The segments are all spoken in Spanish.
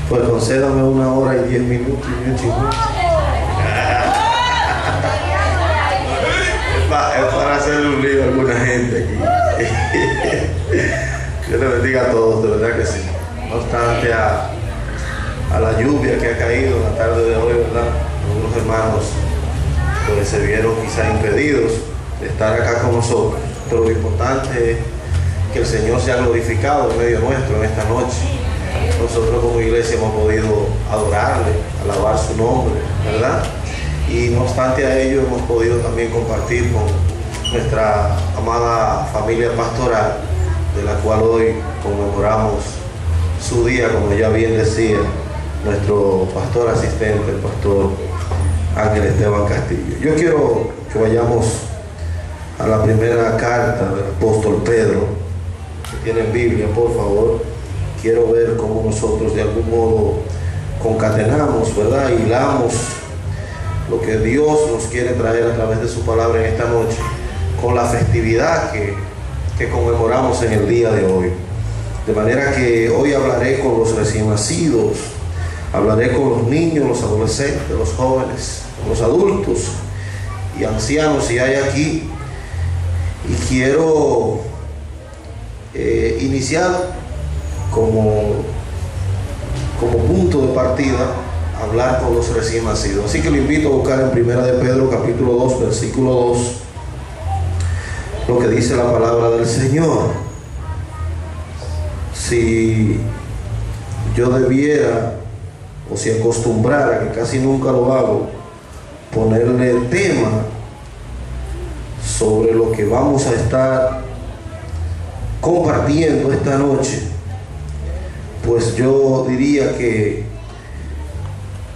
Pues concédame 1 hora y 10 minutos y 10 minutos. Es para hacer un lío a alguna gente aquí. Dios le bendiga a todos, de verdad que sí. No obstante a la lluvia que ha caído en la tarde de hoy, ¿verdad? Algunos hermanos pues se vieron quizá impedidos de estar acá con nosotros. Pero lo importante es que el Señor sea glorificado en medio nuestro en esta noche. Nosotros como iglesia hemos podido adorarle, alabar su nombre, ¿verdad? Y no obstante a ello hemos podido también compartir con nuestra amada familia pastoral, de la cual hoy conmemoramos su día, como ya bien decía nuestro pastor asistente, el pastor Ángel Esteban Castillo. Yo quiero que vayamos a la primera carta del apóstol Pedro. Si tienen Biblia, por favor. Quiero ver cómo nosotros de algún modo concatenamos, ¿verdad? Hilamos lo que Dios nos quiere traer a través de su palabra en esta noche con la festividad que conmemoramos en el día de hoy. De manera que hoy hablaré con los recién nacidos, hablaré con los niños, los adolescentes, los jóvenes, los adultos y ancianos si hay aquí. Y quiero iniciar como punto de partida hablar con los recién nacidos. Así que lo invito a buscar en 1 de Pedro capítulo 2 versículo 2 lo que dice la palabra del Señor. Si yo debiera o si acostumbrara, que casi nunca lo hago, ponerle tema sobre lo que vamos a estar compartiendo esta noche, pues yo diría que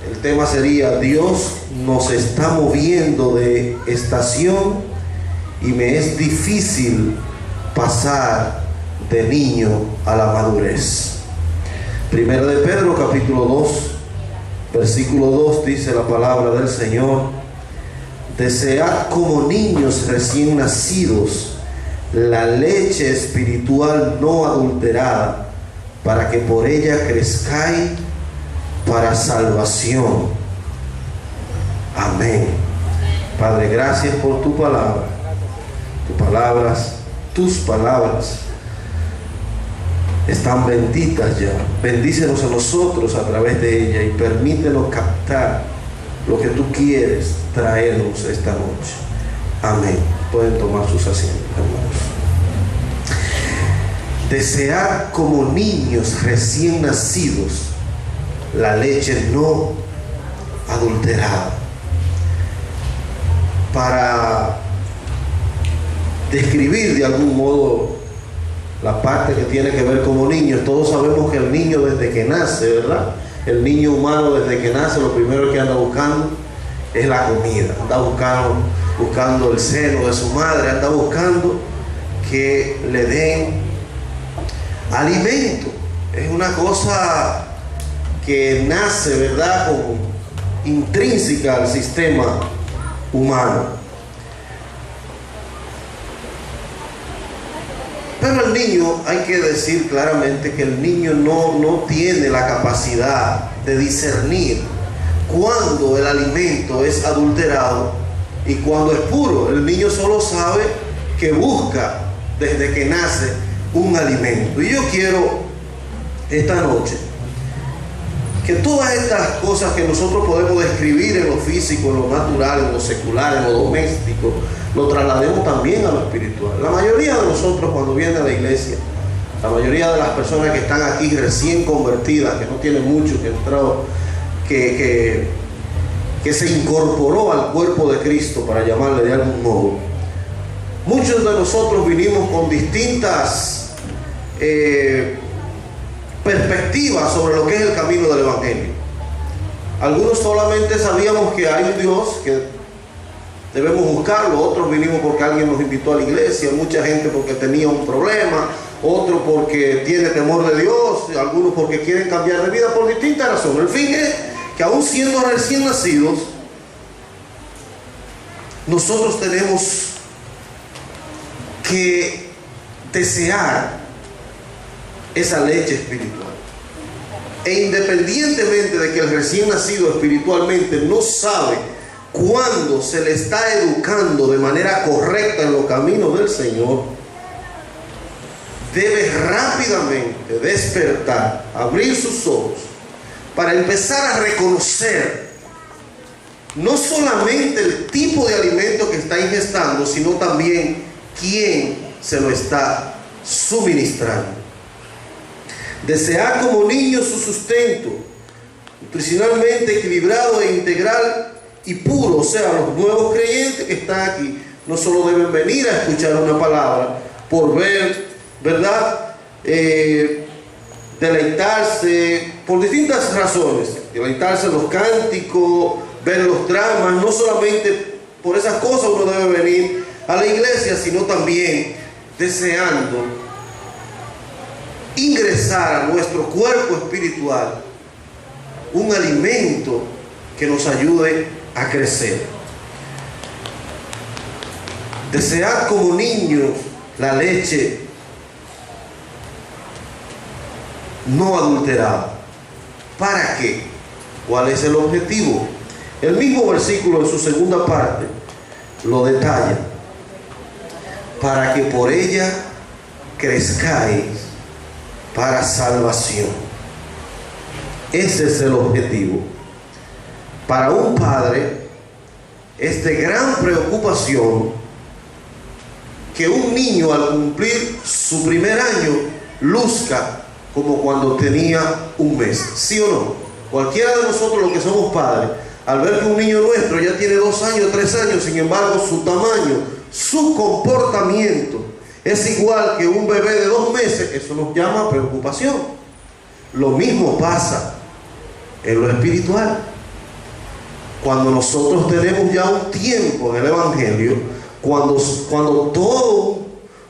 el tema sería: Dios nos está moviendo de estación y me es difícil pasar de niño a la madurez. Primero de Pedro capítulo 2 versículo 2 dice la palabra del Señor: desead como niños recién nacidos la leche espiritual no adulterada, para que por ella crezcáis para salvación. Amén. Padre, gracias por tu palabra. Tus palabras están benditas ya. Bendícenos a nosotros a través de ella y permítenos captar lo que tú quieres traernos esta noche. Amén. Pueden tomar sus asientos, hermanos. Desear como niños recién nacidos la leche no adulterada. Para describir de algún modo la parte que tiene que ver como niños, todos sabemos que el niño desde que nace, ¿verdad? El niño humano desde que nace lo primero que anda buscando es la comida. Anda buscando el seno de su madre, anda buscando que le den alimento. Es una cosa que nace, ¿verdad?, como intrínseca al sistema humano. Pero el niño, hay que decir claramente que el niño no tiene la capacidad de discernir cuando el alimento es adulterado y cuando es puro. El niño solo sabe que busca desde que nace un alimento. Y yo quiero esta noche que todas estas cosas que nosotros podemos describir en lo físico, en lo natural, en lo secular, en lo doméstico, lo traslademos también a lo espiritual. La mayoría de nosotros, cuando viene a la iglesia, la mayoría de las personas que están aquí recién convertidas, que no tienen mucho que entrado, que se incorporó al cuerpo de Cristo, para llamarle de algún modo, muchos de nosotros vinimos con distintas perspectivas sobre lo que es el camino del Evangelio. Algunos solamente sabíamos que hay un Dios, que debemos buscarlo. Otros vinimos porque alguien nos invitó a la iglesia, mucha gente porque tenía un problema, otro porque tiene temor de Dios, algunos porque quieren cambiar de vida por distintas razones. El fin es que aún siendo recién nacidos, nosotros tenemos que desear esa leche espiritual. E independientemente de que el recién nacido espiritualmente no sabe cuándo se le está educando de manera correcta en los caminos del Señor, debe rápidamente despertar, abrir sus ojos, para empezar a reconocer no solamente el tipo de alimento que está ingestando, sino también quién se lo está suministrando. Desear como niño su sustento nutricionalmente equilibrado e integral y puro. O sea, los nuevos creyentes que están aquí no solo deben venir a escuchar una palabra por ver, ¿verdad? Deleitarse por distintas razones, deleitarse en los cánticos, ver los dramas. No solamente por esas cosas uno debe venir a la iglesia, sino también deseando ingresar a nuestro cuerpo espiritual un alimento que nos ayude a crecer. Desear como niños la leche no adulterada. ¿Para qué? ¿Cuál es el objetivo? El mismo versículo en su segunda parte lo detalla. Para que por ella crezcáis para salvación. Ese es el objetivo. Para un padre es de gran preocupación que un niño al cumplir su primer año luzca como cuando tenía un mes. ¿Sí o no? Cualquiera de nosotros los que somos padres, al ver que un niño nuestro ya tiene 2 años, 3 años, sin embargo su tamaño, su comportamiento es igual que un bebé de 2 meses, eso nos llama preocupación. Lo mismo pasa en lo espiritual. Cuando nosotros tenemos ya un tiempo en el Evangelio, cuando todo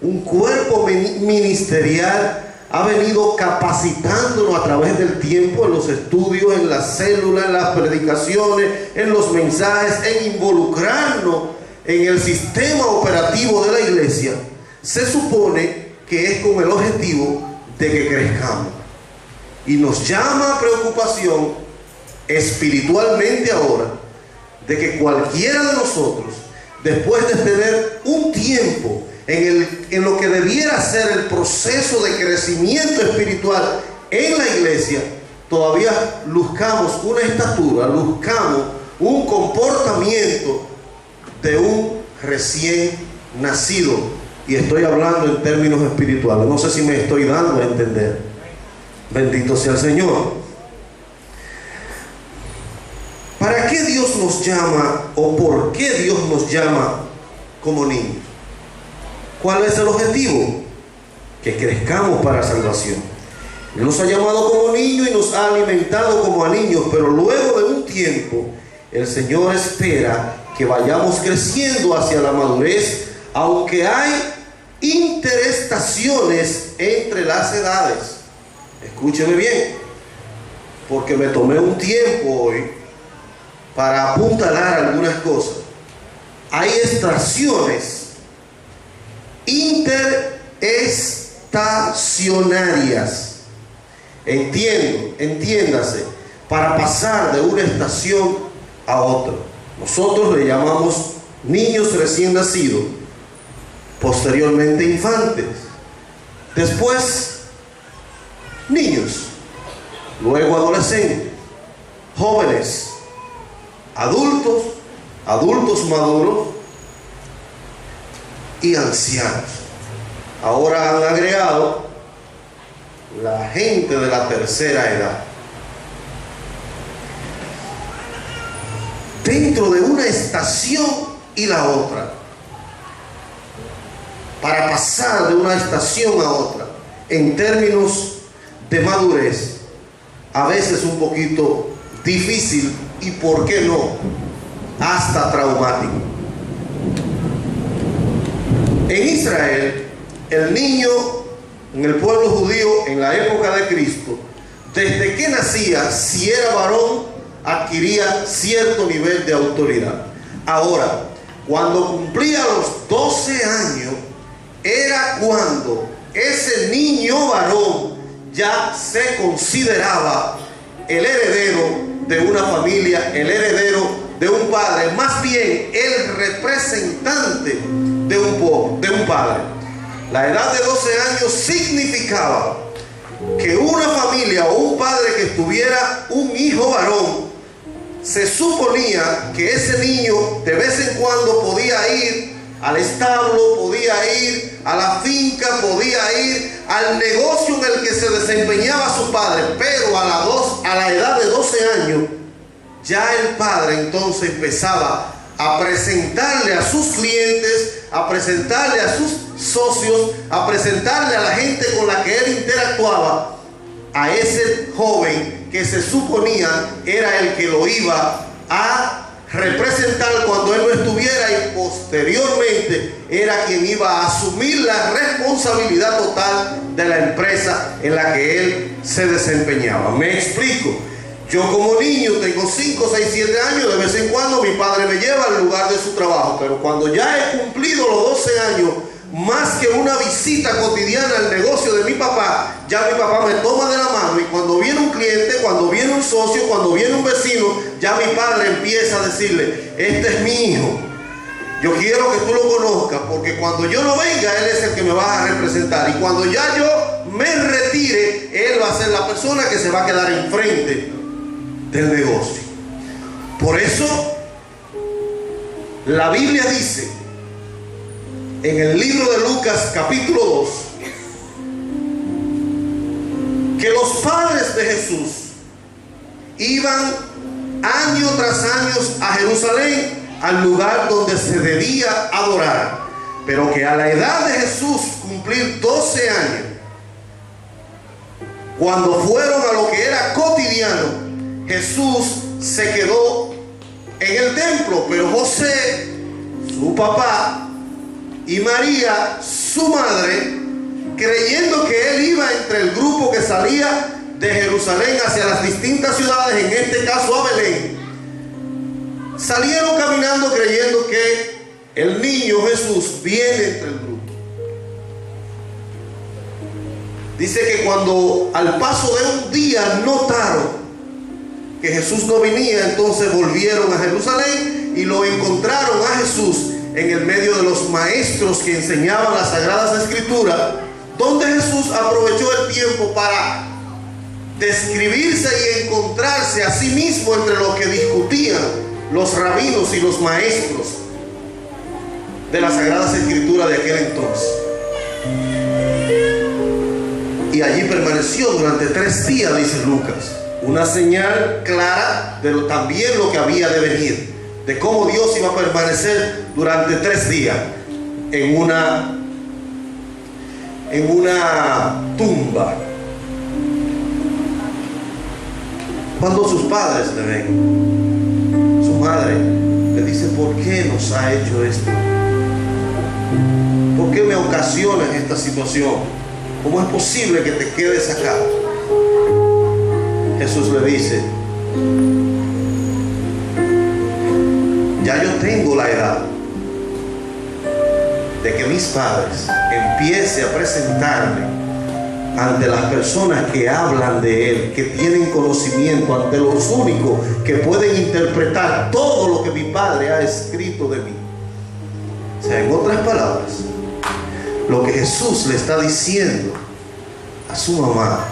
un cuerpo ministerial ha venido capacitándonos a través del tiempo, en los estudios, en las células, en las predicaciones, en los mensajes, en involucrarnos en el sistema operativo de la iglesia, se supone que es con el objetivo de que crezcamos. Y nos llama a preocupación espiritualmente ahora de que cualquiera de nosotros, después de tener un tiempo en lo que debiera ser el proceso de crecimiento espiritual en la iglesia, todavía luzcamos una estatura, luzcamos un comportamiento de un recién nacido. Y estoy hablando en términos espirituales. No sé si me estoy dando a entender. Bendito sea el Señor. ¿Para qué Dios nos llama o por qué Dios nos llama como niños? ¿Cuál es el objetivo? Que crezcamos para salvación. Él nos ha llamado como niños y nos ha alimentado como a niños, pero luego de un tiempo el Señor espera que vayamos creciendo hacia la madurez, aunque hay interestaciones entre las edades. Escúcheme bien, porque me tomé un tiempo hoy para apuntalar algunas cosas. Hay estaciones interestacionarias. Entiéndase, para pasar de una estación a otra. Nosotros le llamamos niños recién nacidos, posteriormente infantes, después niños, luego adolescentes, jóvenes, adultos maduros y ancianos. Ahora han agregado la gente de la tercera edad. Dentro de una estación y la otra, para pasar de una estación a otra, en términos de madurez, a veces un poquito difícil y, ¿por qué no?, hasta traumático. En Israel, el niño en el pueblo judío en la época de Cristo, desde que nacía, si era varón, adquiría cierto nivel de autoridad. Ahora, cuando cumplía los 12 años, era cuando ese niño varón ya se consideraba el heredero de una familia, el heredero de un padre, más bien el representante de un padre. La edad de 12 años significaba que una familia o un padre que tuviera un hijo varón, se suponía que ese niño de vez en cuando podía ir al establo, podía ir a la finca, podía ir al negocio en el que se desempeñaba su padre, pero a la edad de 12 años ya el padre entonces empezaba a presentarle a sus clientes, a presentarle a sus socios, a presentarle a la gente con la que él interactuaba, a ese joven que se suponía era el que lo iba a representar cuando él no estuviera, y posteriormente era quien iba a asumir la responsabilidad total de la empresa en la que él se desempeñaba. Me explico. Yo como niño tengo 5, 6, 7 años, de vez en cuando mi padre me lleva al lugar de su trabajo, pero cuando ya he cumplido los 12 años, más que una visita cotidiana al negocio de mi papá, ya mi papá me toma de la mano, y cuando viene un cliente, cuando viene un socio, cuando viene un vecino, ya mi padre empieza a decirle: este es mi hijo, yo quiero que tú lo conozcas, porque cuando yo no venga, él es el que me va a representar, y cuando ya yo me retire, él va a ser la persona que se va a quedar enfrente del negocio. Por eso la Biblia dice en el libro de Lucas capítulo 2 que los padres de Jesús iban año tras año a Jerusalén, al lugar donde se debía adorar, pero que a la edad de Jesús cumplir 12 años, cuando fueron a lo que era cotidiano, Jesús se quedó en el templo, pero José, su papá, y María, su madre, creyendo que él iba entre el grupo que salía de Jerusalén hacia las distintas ciudades, en este caso a Belén, salieron caminando creyendo que el niño Jesús viene entre el grupo. Dice que cuando al paso de un día notaron que Jesús no venía, entonces volvieron a Jerusalén y lo encontraron a Jesús en el medio de los maestros que enseñaban las Sagradas Escrituras, donde Jesús aprovechó el tiempo para describirse y encontrarse a sí mismo entre los que discutían los rabinos y los maestros de las Sagradas Escrituras de aquel entonces. Y allí permaneció durante 3 días, dice Lucas, una señal clara de también lo que había de venir, de cómo Dios iba a permanecer durante 3 días en una tumba. Cuando sus padres le ven, su madre le dice: ¿por qué nos ha hecho esto? ¿Por qué me ocasionas esta situación? ¿Cómo es posible que te quedes acá? Jesús le dice: ya yo tengo la edad de que mis padres empiece a presentarme ante las personas que hablan de Él, que tienen conocimiento, ante los únicos que pueden interpretar todo lo que mi Padre ha escrito de mí. O sea, en otras palabras, lo que Jesús le está diciendo a su mamá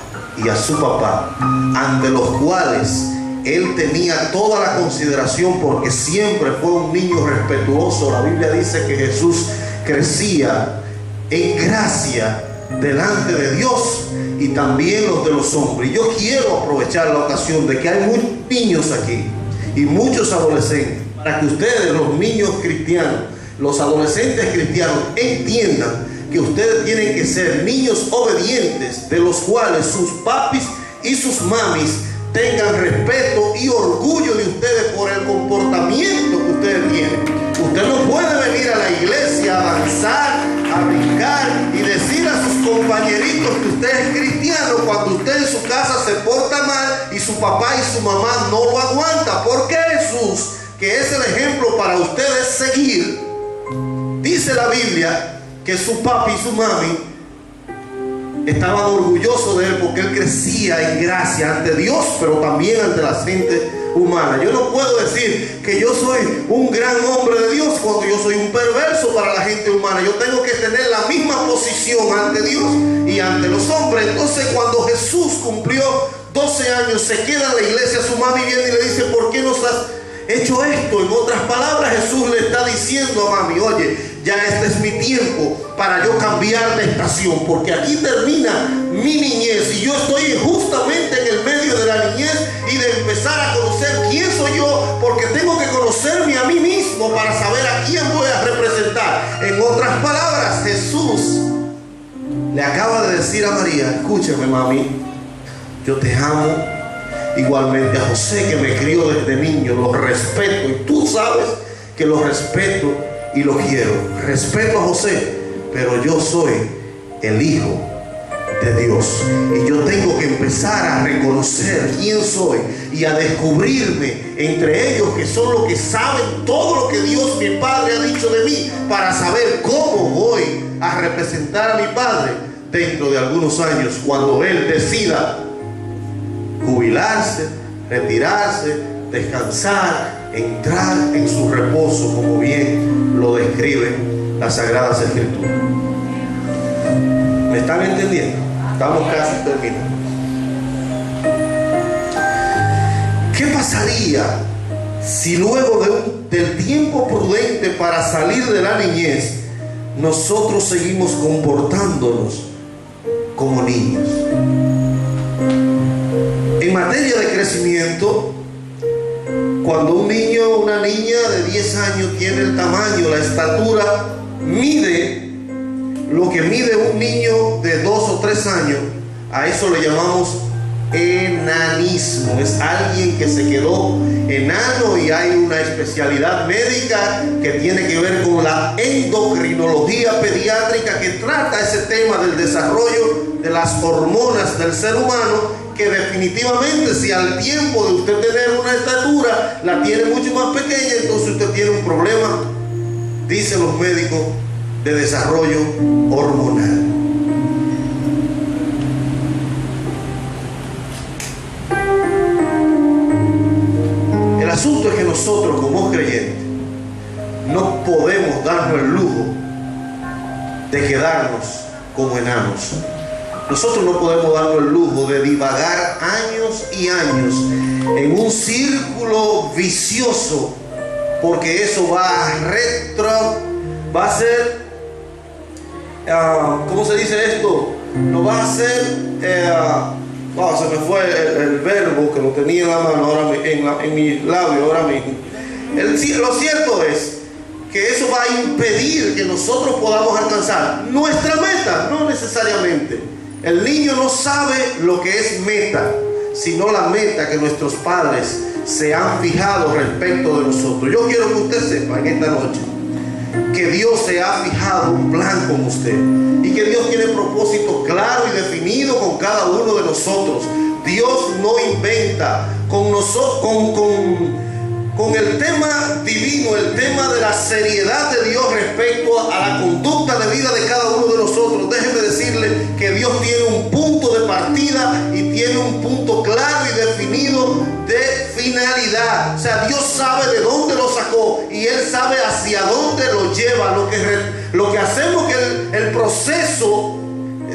y a su papá, ante los cuales Él tenía toda la consideración porque siempre fue un niño respetuoso. La Biblia dice que Jesús crecía en gracia delante de Dios y también los de los hombres. Y yo quiero aprovechar la ocasión de que hay muchos niños aquí y muchos adolescentes, para que ustedes, los niños cristianos, los adolescentes cristianos, entiendan que ustedes tienen que ser niños obedientes, de los cuales sus papis y sus mamis tengan respeto y orgullo de ustedes por el comportamiento que ustedes tienen. Usted no puede venir a la iglesia a danzar, a brincar y decir a sus compañeritos que usted es cristiano cuando usted en su casa se porta mal y su papá y su mamá no lo aguanta. Porque Jesús, que es el ejemplo para ustedes seguir, dice la Biblia que su papi y su mami estaban orgullosos de él porque él crecía en gracia ante Dios, pero también ante la gente humana. Yo no puedo decir que yo soy un gran hombre de Dios cuando yo soy un perverso para la gente humana. Yo tengo que tener la misma posición ante Dios y ante los hombres. Entonces, cuando Jesús cumplió 12 años, se queda en la iglesia, su mami viene y le dice: ¿por qué nos has hecho esto? En otras palabras, Jesús le está diciendo a mami: oye, ya este es mi tiempo para yo cambiar de estación, porque aquí termina mi niñez y yo estoy justamente en el medio de la niñez y de empezar a conocer quién soy yo, porque tengo que conocerme a mí mismo para saber a quién voy a representar. En otras palabras, Jesús le acaba de decir a María: escúchame, mami, yo te amo. Igualmente a José, que me crió desde niño, lo respeto, y tú sabes que lo respeto y lo quiero. Respeto a José, pero yo soy el hijo de Dios y yo tengo que empezar a reconocer quién soy y a descubrirme entre ellos, que son los que saben todo lo que Dios, mi Padre, ha dicho de mí, para saber cómo voy a representar a mi Padre dentro de algunos años, cuando Él decida jubilarse, retirarse, descansar, entrar en su reposo, como bien lo describen las Sagradas Escrituras. ¿Me están entendiendo? Estamos casi terminando. ¿Qué pasaría si luego del tiempo prudente para salir de la niñez, nosotros seguimos comportándonos como niños? En materia de crecimiento, cuando un niño o una niña de 10 años tiene el tamaño, la estatura, mide lo que mide un niño de 2 o 3 años, a eso le llamamos enanismo. Es alguien que se quedó enano, y hay una especialidad médica que tiene que ver con la endocrinología pediátrica, que trata ese tema del desarrollo de las hormonas del ser humano, que definitivamente, si al tiempo de usted tener una estatura la tiene mucho más pequeña, entonces usted tiene un problema, dicen los médicos, de desarrollo hormonal. El asunto es que nosotros, como creyentes, no podemos darnos el lujo de quedarnos como enanos. Nosotros no podemos darnos el lujo de divagar años y años en un círculo vicioso, porque eso va a ser, ¿cómo se dice esto? Nos va a hacer, se me fue el verbo que lo tenía en la mano, ahora en mi labio ahora mismo. Lo cierto es que eso va a impedir que nosotros podamos alcanzar nuestra meta, no necesariamente. El niño no sabe lo que es meta, sino la meta que nuestros padres se han fijado respecto de nosotros. Yo quiero que usted sepa en esta noche que Dios se ha fijado un plan con usted y que Dios tiene propósitos claros y definidos con cada uno de nosotros. Dios no inventa con el tema divino, el tema de la seriedad de Dios respecto a la conducta de vida de cada uno de nosotros. Déjeme decirle que Dios tiene un punto de partida y tiene un punto claro y definido de finalidad. O sea, Dios sabe de dónde lo sacó y Él sabe hacia dónde lo lleva. Lo que hacemos que el proceso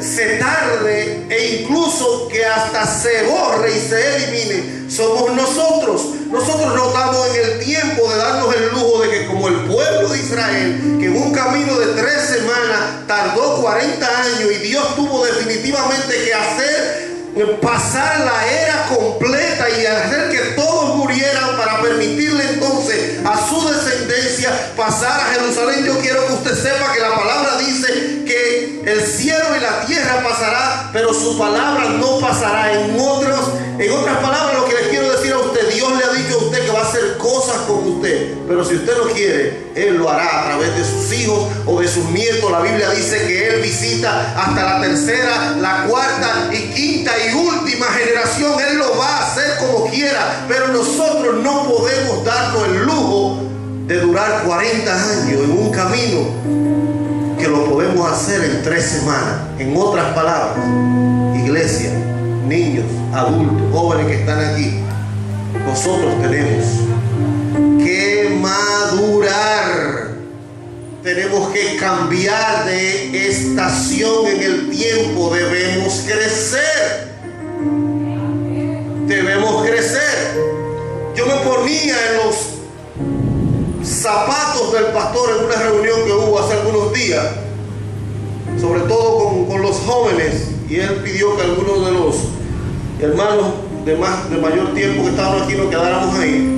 se tarde e incluso que hasta se borre y se elimine somos nosotros. Nosotros no estamos en el tiempo de darnos el lujo de que, como el pueblo de Israel, que en un camino de 3 semanas tardó 40 años y Dios tuvo definitivamente que hacer pasar la era completa y hacer que todos murieran para permitirle entonces a su descendencia pasar a Jerusalén. Yo quiero que usted sepa que la palabra dice que el cielo y la tierra pasará, pero su palabra no pasará. En otras palabras, lo que les quiero decir a usted, Dios le ha dicho a usted que va a hacer cosas con usted, pero si usted no quiere, Él lo hará a través de sus hijos o de sus nietos. La Biblia dice que Él visita hasta la tercera, la cuarta y quinta y última generación. Él lo va a hacer como quiera, pero nosotros no podemos darnos el lujo de durar 40 años en un camino porque lo podemos hacer en 3 semanas. En otras palabras, iglesia, niños, adultos, jóvenes que están aquí, nosotros tenemos que madurar. Tenemos que cambiar de estación en el tiempo. Debemos crecer. Debemos crecer. Yo me ponía en los zapatos del pastor en una reunión que hubo hace algunos días, sobre todo con los jóvenes, y él pidió que algunos de los hermanos de mayor tiempo que estaban aquí nos quedáramos ahí,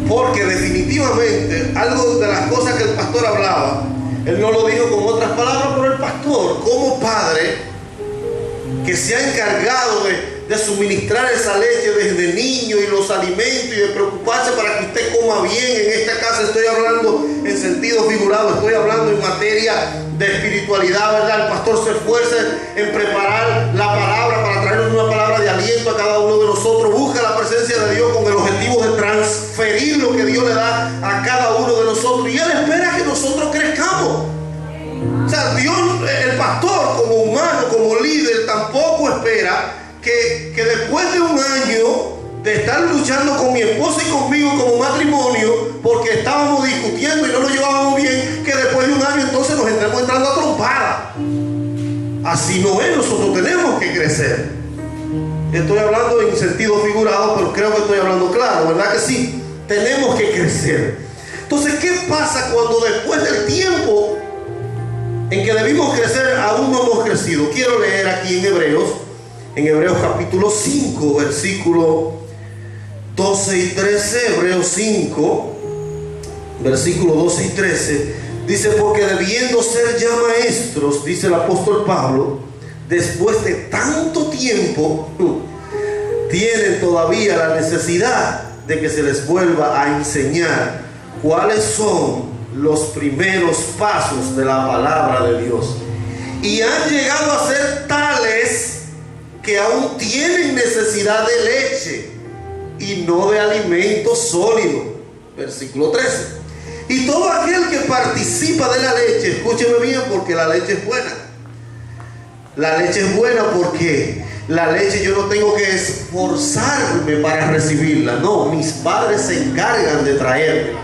porque definitivamente algo de las cosas que el pastor hablaba, él no lo dijo con otras palabras, pero el pastor, como padre que se ha encargado de suministrar esa leche desde niño y los alimentos y de preocuparse para que usted coma bien en esta casa, estoy hablando en sentido figurado, estoy hablando en materia de espiritualidad, ¿verdad? El pastor se esfuerza en preparar la palabra para traernos una palabra de aliento a cada uno de nosotros, busca la presencia de Dios con el objetivo de transferir lo que Dios le da a cada uno de nosotros, y él espera que nosotros crezcamos. O sea, Dios, el pastor como humano, como líder, tampoco espera que después de un año de estar luchando con mi esposa y conmigo como matrimonio, porque estábamos discutiendo y no nos llevábamos bien, que después de un año entonces nos estemos entrando a trompada. Así no es, nosotros tenemos que crecer. Estoy hablando en sentido figurado, pero creo que estoy hablando claro, ¿verdad que sí? Tenemos que crecer. Entonces, ¿qué pasa cuando después del tiempo en que debimos crecer aún no hemos crecido? Quiero leer aquí en Hebreos capítulo 5, versículo 12 y 13, Hebreos 5, versículo 12 y 13, dice: porque debiendo ser ya maestros, dice el apóstol Pablo, después de tanto tiempo, tienen todavía la necesidad de que se les vuelva a enseñar cuáles son los primeros pasos de la palabra de Dios. Y han llegado a ser tales que aún tienen necesidad de leche y no de alimento sólido. Versículo 13. Y todo aquel que participa de la leche, escúcheme bien, porque la leche es buena. La leche es buena porque la leche yo no tengo que esforzarme para recibirla. No, mis padres se encargan de traerla.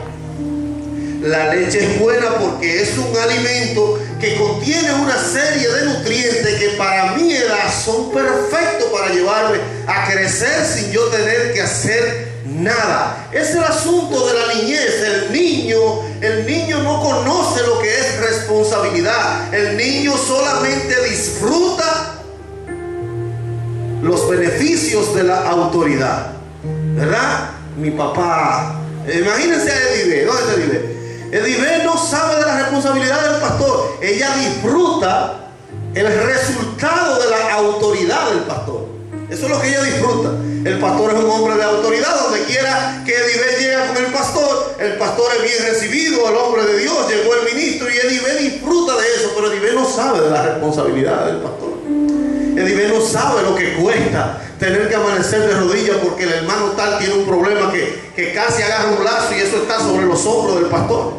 La leche es buena porque es un alimento que contiene una serie de nutrientes que para mi edad son perfectos para llevarme a crecer sin yo tener que hacer nada. Es el asunto de la niñez. El niño no conoce lo que es responsabilidad. El niño solamente disfruta los beneficios de la autoridad, ¿verdad? Mi papá, imagínense a Edibe. ¿Dónde está Edibe? Edibe no sabe de la responsabilidad del pastor. Ella disfruta el resultado de la autoridad del pastor. Eso es lo que ella disfruta. El pastor es un hombre de autoridad. Donde quiera que Edibe llega con el pastor es bien recibido. El hombre de Dios, llegó el ministro, y Edibe disfruta de eso. Pero Edibe no sabe de la responsabilidad del pastor. Edibe no sabe lo que cuesta tener que amanecer de rodillas porque el hermano tal tiene un problema que casi agarra un lazo y eso está sobre los hombros del pastor.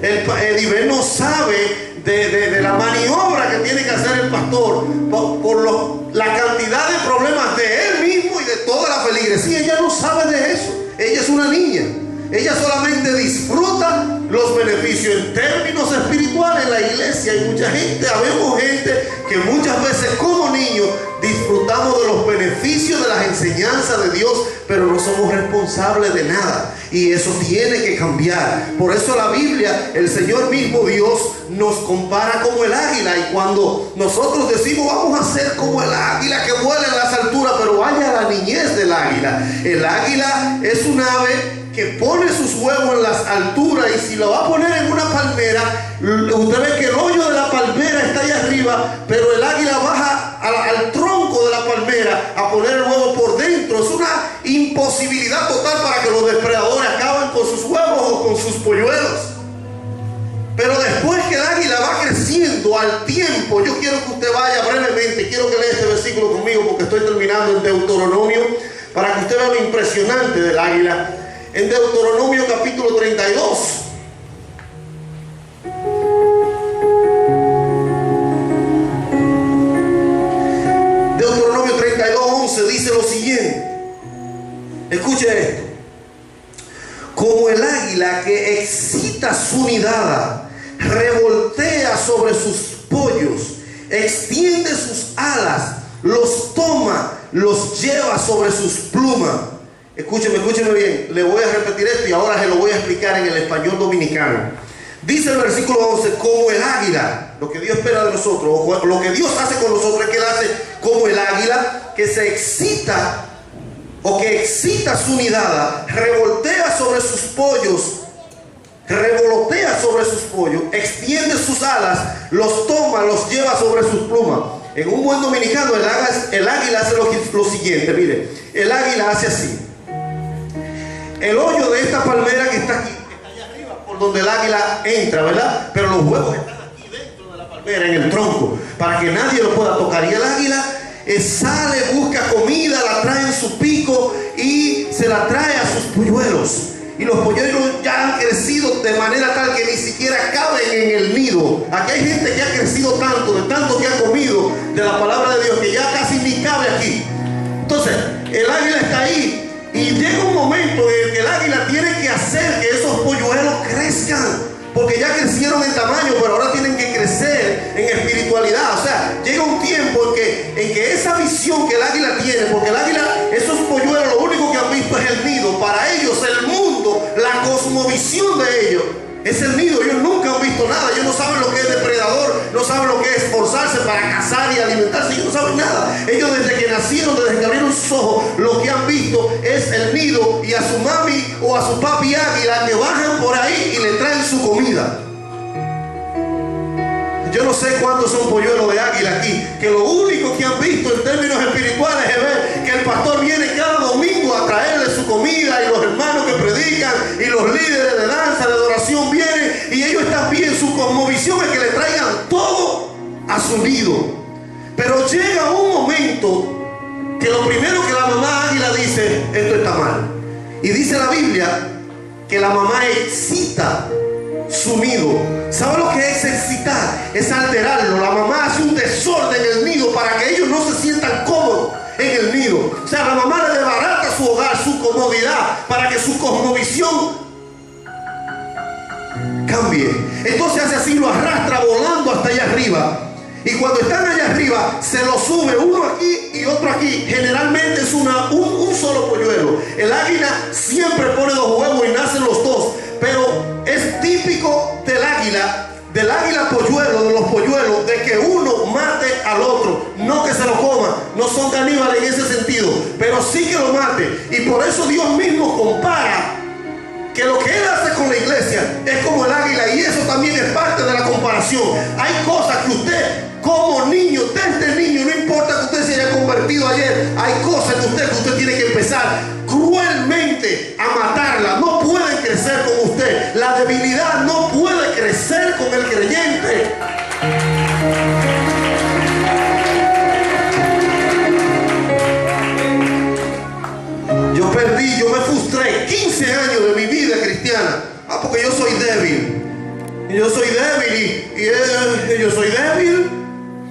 Edibe no sabe de la maniobra que tiene que hacer el pastor por la cantidad de problemas de él mismo y de toda la feligresía. Ella no sabe de eso. Ella es una niña. Ella solamente disfruta los beneficios. En términos espirituales, en la iglesia hay mucha gente, habemos gente que muchas veces como niños disfrutamos de los beneficios de las enseñanzas de Dios, pero no somos responsables de nada. Y eso tiene que cambiar. Por eso la Biblia, el Señor mismo Dios nos compara como el águila. Y cuando nosotros decimos vamos a ser como el águila que vuela en las alturas, pero vaya a la niñez del águila. El águila es un ave que pone sus huevos en las alturas, y si lo va a poner en una palmera, usted ve que el hoyo de la palmera está allá arriba, pero el águila baja al tronco de la palmera a poner el huevo por dentro. Es una imposibilidad total para que los depredadores acaben con sus huevos o con sus polluelos. Pero después que el águila va creciendo al tiempo, yo quiero que usted vaya brevemente, quiero que lea este versículo conmigo porque estoy terminando en Deuteronomio, para que usted vea lo impresionante del águila. En Deuteronomio capítulo 32, dice lo siguiente. Escuche esto. Como el águila que excita su nidada, revoltea sobre sus pollos, extiende sus alas, los toma, los lleva sobre sus plumas. Escúcheme bien, le voy a repetir esto y ahora se lo voy a explicar en el español dominicano. Dice el versículo 11, como el águila, lo que Dios espera de nosotros, o lo que Dios hace con nosotros es que Él hace como el águila que se excita, o que excita su nidada, revolotea sobre sus pollos, extiende sus alas, los toma, los lleva sobre sus plumas. En un buen dominicano, el águila hace lo siguiente, mire, el águila hace así. El hoyo de esta palmera que está aquí, que está allá arriba, por donde el águila entra, ¿verdad? Pero los huevos están aquí dentro de la palmera, en el tronco, para que nadie lo pueda tocar. Y el águila sale, busca comida, la trae en su pico y se la trae a sus polluelos. Y los polluelos ya han crecido de manera tal que ni siquiera caben en el nido. Aquí hay gente que ha crecido tanto, de tanto que ha comido de la palabra de Dios, que ya casi ni cabe aquí. Entonces, el águila está ahí. Y llega un momento en el que el águila tiene que hacer que esos polluelos crezcan. Porque ya crecieron en tamaño, pero ahora tienen que crecer en espiritualidad. O sea, llega un tiempo en que esa visión que el águila tiene, porque el águila, esos polluelos, lo único que han visto es el nido. Para ellos, el mundo, la cosmovisión de ellos, es el nido. Ellos nunca han visto nada. Ellos no saben lo que es depredador, no saben lo que es esforzarse para cazar y alimentarse. Ellos no saben nada. Ellos desde que nacieron, desde que abrieron sus ojos, lo que han visto es el nido y a su mami o a su papi águila que bajan por ahí y le traen su comida. Yo no sé cuántos son polluelos de águila aquí, que lo único que han visto en términos espirituales es ver que el pastor viene cada domingo a traerle su comida, y los hermanos que predican y los líderes de danza, de adoración vienen, y ellos están bien, su cosmovisión es que le traigan todo a su nido. Pero llega un momento que lo primero que la mamá águila dice, esto está mal. Y dice la Biblia que la mamá excita su nido. ¿Sabe lo que es excitar? Es alterarlo. La mamá hace un desorden en el nido para que ellos no se sientan cómodos en el nido. O sea, la mamá le desbarata su hogar, su comodidad, para que su cosmovisión cambie. Entonces hace así, lo arrastra volando hasta allá arriba. Y cuando están allá arriba, se lo sube uno aquí y otro aquí. Generalmente es un solo polluelo. El águila siempre pone 2 huevos y nacen los 2. Pero es típico del águila polluelo, de los polluelos, de que uno mate al otro. No que se lo coma, no son caníbales en ese sentido, pero sí que lo mate. Y por eso Dios mismo compara que lo que Él hace con la iglesia es como el águila, y eso también es parte de la comparación. Hay cosas que usted, como niño, desde niño, no importa que usted se haya convertido ayer, hay cosas que usted tiene que empezar cruelmente a matarla. No pueden crecer con usted. La debilidad no puede crecer con el creyente. Yo me frustré 15 años de mi vida cristiana. Porque yo soy débil. Yo soy débil y yo soy débil.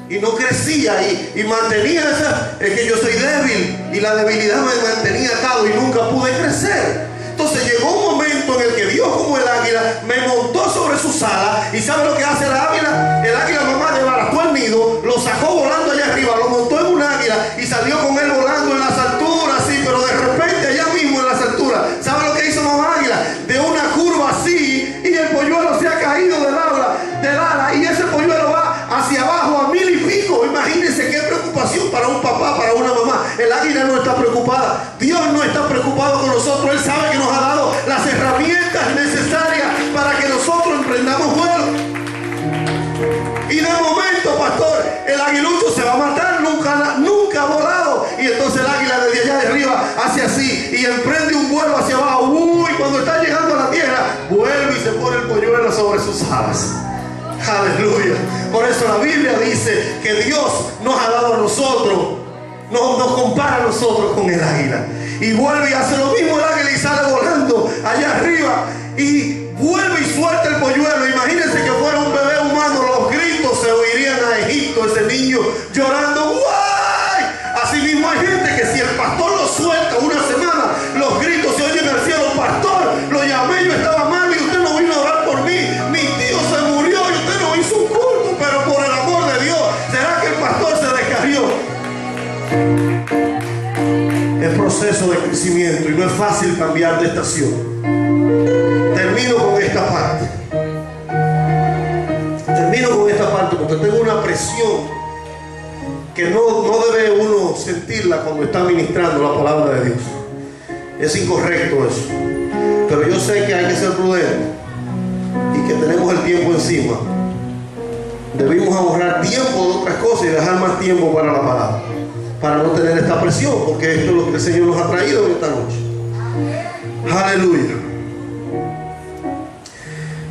Y no crecía y mantenía es que yo soy débil, y la debilidad me mantenía atado y nunca pude crecer. Entonces llegó un momento en el que Dios, como el águila, me montó sobre sus alas. ¿Y sabe lo que hace el águila? El águila, mamá, desbarató el nido, lo sacó volando allá arriba, lo montó en un águila y salió con él volando en las alturas, sí, pero de repente allá mismo en las alturas, ¿sabe lo que hizo mamá águila? De una curva así, y el polluelo se ha caído del ala, y ese polluelo va hacia abajo a 1000 y pico. Imagínense qué preocupación para un papá, para una mamá. El águila no está preocupada. Dios no está preocupado con nosotros. Él sabe que nos ha dado las herramientas necesarias para que nosotros emprendamos vuelo. Y de momento, pastor, el aguilucho se va a matar. Nunca ha volado. Y entonces el águila desde allá de arriba hace así y emprende un vuelo hacia abajo. Cuando está llegando a la tierra, vuelve y se pone el polluelo sobre sus alas. Aleluya. Por eso la Biblia dice que Dios nos ha dado a nosotros, nos compara a nosotros con el águila. Y vuelve y hace lo mismo el águila y sale volando allá arriba y vuelve y suelta el polluelo. Imagínense que fuera un bebé humano, los gritos se oirían a Egipto, ese niño llorando. ¡Guay! Así mismo hay gente que si el pastor proceso de crecimiento y no es fácil cambiar de estación. Termino con esta parte. Porque tengo una presión que no debe uno sentirla cuando está ministrando la palabra de Dios. Es incorrecto eso. Pero yo sé que hay que ser prudente y que tenemos el tiempo encima. Debimos ahorrar tiempo de otras cosas y dejar más tiempo para la palabra, para no tener esta presión, porque esto es lo que el Señor nos ha traído en esta noche. Aleluya.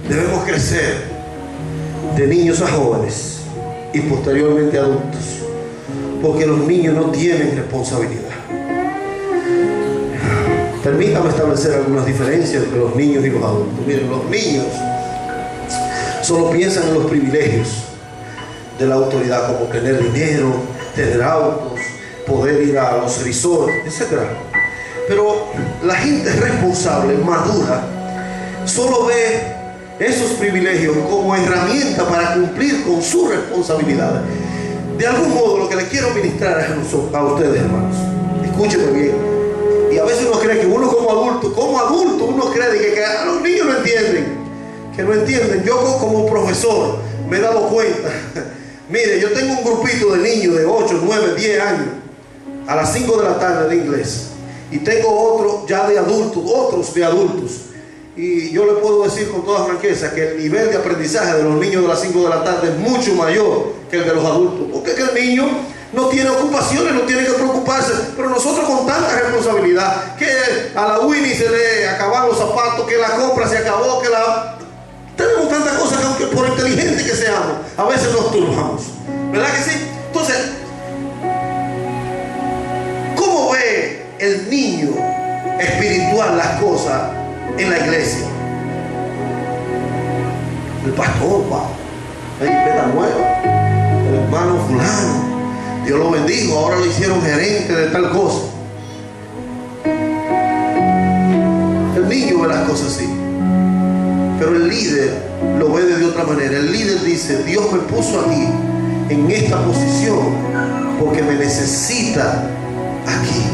Debemos crecer de niños a jóvenes y posteriormente adultos, porque los niños no tienen responsabilidad. Permítame establecer algunas diferencias entre los niños y los adultos. Miren, los niños solo piensan en los privilegios de la autoridad, como tener dinero, tener autos, poder ir a los resorts, etc. Pero la gente responsable, madura, solo ve esos privilegios como herramienta para cumplir con sus responsabilidades. De algún modo, lo que les quiero ministrar a ustedes, hermanos, escúchenme bien. Y a veces uno cree que uno como adulto uno cree que a los niños no entienden, Yo como profesor me he dado cuenta. Mire, yo tengo un grupito de niños de 8, 9, 10 años a las 5 de la tarde de inglés, y tengo otros de adultos. Y yo le puedo decir con toda franqueza que el nivel de aprendizaje de los niños de las 5 de la tarde es mucho mayor que el de los adultos, porque es que el niño no tiene ocupaciones, no tiene que preocuparse. Pero nosotros con tanta responsabilidad, que a la Winnie se le acabaron los zapatos, que la compra se acabó, tenemos tantas cosas que aunque por inteligentes que seamos, a veces nos turbamos, ¿verdad que sí? Entonces, ¿cómo ve el niño espiritual las cosas en la iglesia? El pastor, la jipeta nueva, el hermano fulano, Dios lo bendijo, ahora lo hicieron gerente de tal cosa. El niño ve las cosas así, pero el líder lo ve de otra manera. El líder dice: Dios me puso aquí en esta posición porque me necesita aquí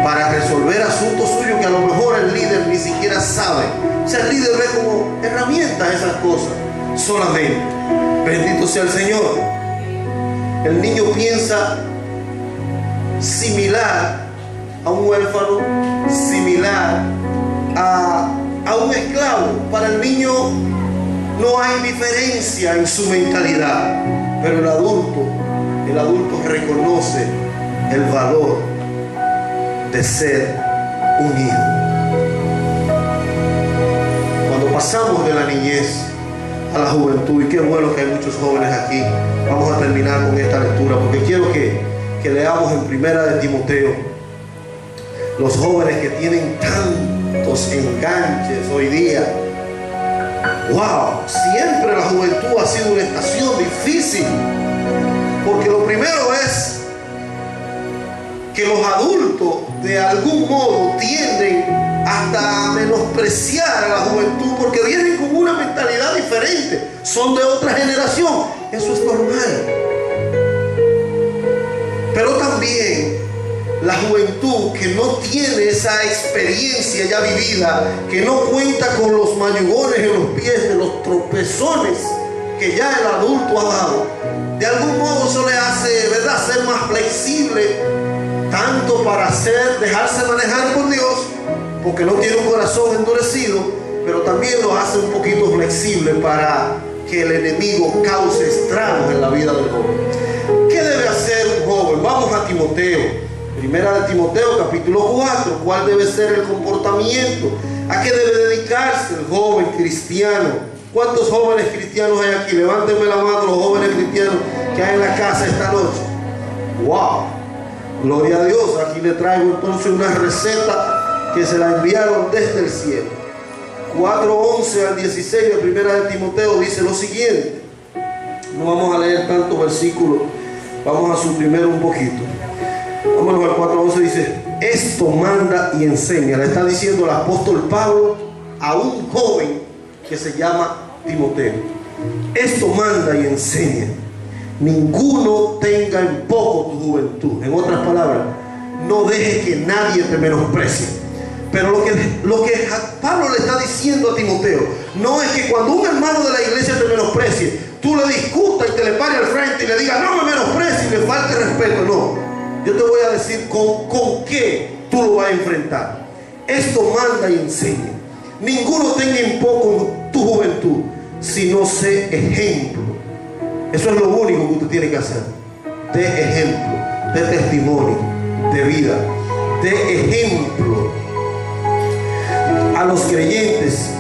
para resolver asuntos suyos que a lo mejor el líder ni siquiera sabe. O sea, el líder ve como herramientas esas cosas solamente. Bendito sea el Señor. El niño piensa similar a un huérfano, similar a un esclavo. Para el niño no hay diferencia en su mentalidad, pero el adulto reconoce el valor de ser un hijo. Cuando pasamos de la niñez a la juventud, y qué bueno que hay muchos jóvenes aquí, vamos a terminar con esta lectura, porque quiero que leamos en Primera de Timoteo. Los jóvenes que tienen tantos enganches hoy día. Wow, siempre la juventud ha sido una estación difícil, porque lo primero es que los adultos de algún modo tienden hasta a menospreciar a la juventud, porque vienen con una mentalidad diferente, son de otra generación. Eso es normal. Pero también la juventud que no tiene esa experiencia ya vivida, que no cuenta con los mayugones en los pies, de los tropezones que ya el adulto ha dado, de algún modo eso le hace, ¿verdad?, ser más flexible, tanto para dejarse manejar por Dios, porque no tiene un corazón endurecido, pero también lo hace un poquito flexible para que el enemigo cause estragos en la vida del joven. ¿Qué debe hacer un joven? Vamos a Timoteo, Primera de Timoteo, capítulo 4. ¿Cuál debe ser el comportamiento? ¿A qué debe dedicarse el joven cristiano? ¿Cuántos jóvenes cristianos hay aquí? Levántenme la mano los jóvenes cristianos que hay en la casa esta noche. ¡Wow! Gloria a Dios. Aquí le traigo entonces una receta que se la enviaron desde el cielo. 4:11 al 16 de Primera de Timoteo dice lo siguiente. No vamos a leer tantos versículos, vamos a suprimir un poquito. Vámonos al 4:11. Dice: esto manda y enseña. Le está diciendo el apóstol Pablo a un joven que se llama Timoteo. Esto manda y enseña. Ninguno tenga en poco tu juventud. En otras palabras, no dejes que nadie te menosprecie. Pero lo que Pablo le está diciendo a Timoteo no es que cuando un hermano de la iglesia te menosprecie, tú le discutas y te le pares al frente y le digas no me menosprecies y le falte respeto. No, yo te voy a decir con qué tú lo vas a enfrentar. Esto manda y enseña. Ninguno tenga en poco tu juventud, sino sé ejemplo. Eso es lo único que usted tiene que hacer. De ejemplo, de testimonio, de vida, de ejemplo a los creyentes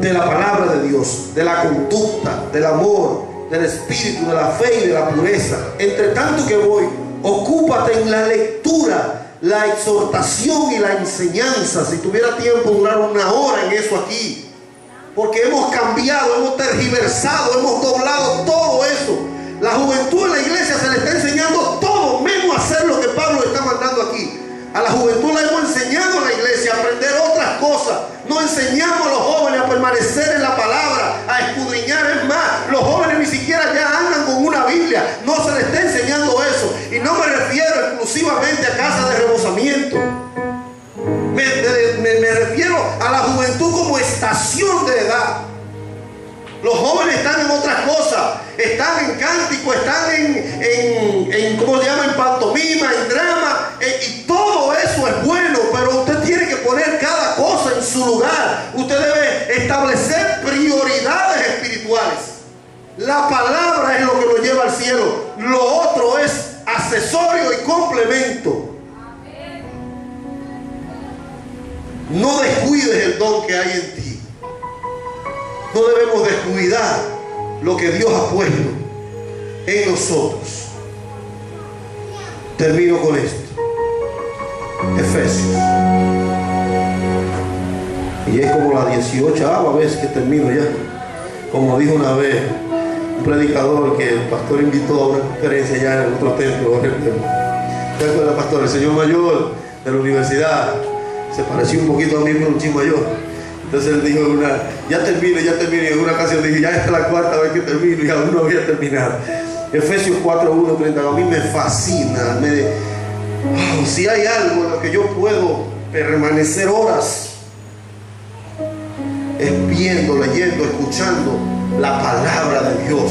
de la palabra de Dios, de la conducta, del amor, del espíritu, de la fe y de la pureza. Entre tanto que voy, ocúpate en la lectura, la exhortación y la enseñanza. Si tuviera tiempo, durar una hora en eso aquí, porque hemos cambiado, hemos tergiversado, hemos doblado todo eso. La juventud en la iglesia se le está enseñando todo menos hacer lo que Pablo está mandando aquí. A la juventud la hemos enseñado en la iglesia a aprender otras cosas. No enseñamos a los jóvenes a permanecer en la palabra, a escudriñar. Es más, los jóvenes ni siquiera ya andan con una Biblia. No se les está enseñando eso. Y no me refiero exclusivamente a casa de rebosamiento. Me refiero a la juventud como estación de edad. Los jóvenes están en otras cosas. Están en cántico, están en ¿cómo se llama? En pantomima, en drama. Y todo eso es bueno, pero usted tiene que poner cada cosa en su lugar. Usted debe establecer prioridades espirituales. La palabra es lo que lo lleva al cielo. Lo otro es accesorio y complemento. No descuides el don que hay en ti. No debemos descuidar lo que Dios ha puesto en nosotros. Termino con esto. Efesios. Y es como la 18ª vez que termino ya. Como dijo una vez un predicador que el pastor invitó a una conferencia ya en otro templo. ¿Te acuerdas, pastor? El señor mayor de la universidad se parecía un poquito a mí, pero un chico mayor. Entonces él dijo ya termino. Y en una ocasión dije, ya esta es la 4ª vez que termino y aún no voy a terminar. Efesios 4:1-30, a mí me fascina. Si hay algo en lo que yo puedo permanecer horas, es viendo, leyendo, escuchando la palabra de Dios.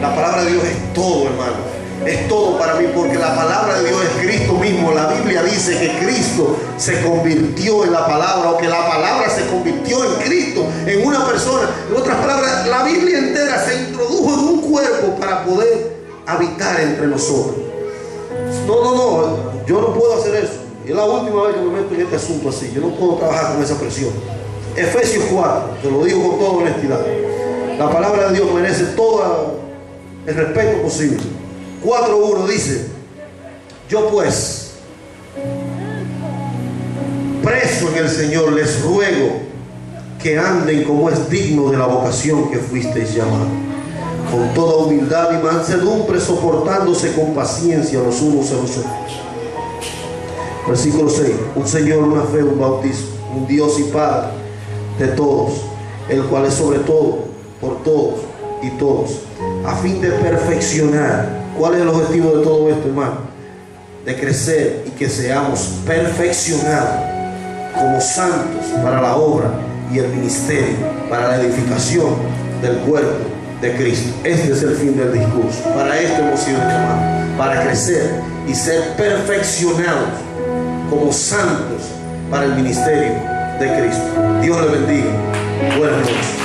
La palabra de Dios es todo, hermano. Es todo para mí, porque la palabra de Dios es Cristo mismo. La Biblia dice que Cristo se convirtió en la palabra, o que la palabra se convirtió en Cristo, en una persona. En otras palabras, la Biblia entera se introdujo en un cuerpo para poder habitar entre nosotros. No, yo no puedo hacer eso. Y es la última vez que me meto en este asunto así. Yo no puedo trabajar con esa presión. Efesios 4, te lo digo con toda honestidad. La palabra de Dios merece todo el respeto posible. 4:1 dice: yo pues, preso en el Señor, les ruego que anden como es digno de la vocación que fuisteis llamados, con toda humildad y mansedumbre, soportándose con paciencia los unos a los otros. Versículo 6: un Señor, una fe, un bautismo, un Dios y Padre de todos, el cual es sobre todo, por todos y todos, a fin de perfeccionar. ¿Cuál es el objetivo de todo esto, hermano? De crecer y que seamos perfeccionados como santos para la obra y el ministerio, para la edificación del cuerpo de Cristo. Este es el fin del discurso. Para esto hemos sido llamados, para crecer y ser perfeccionados como santos para el ministerio de Cristo. Dios le bendiga. Buenas noches.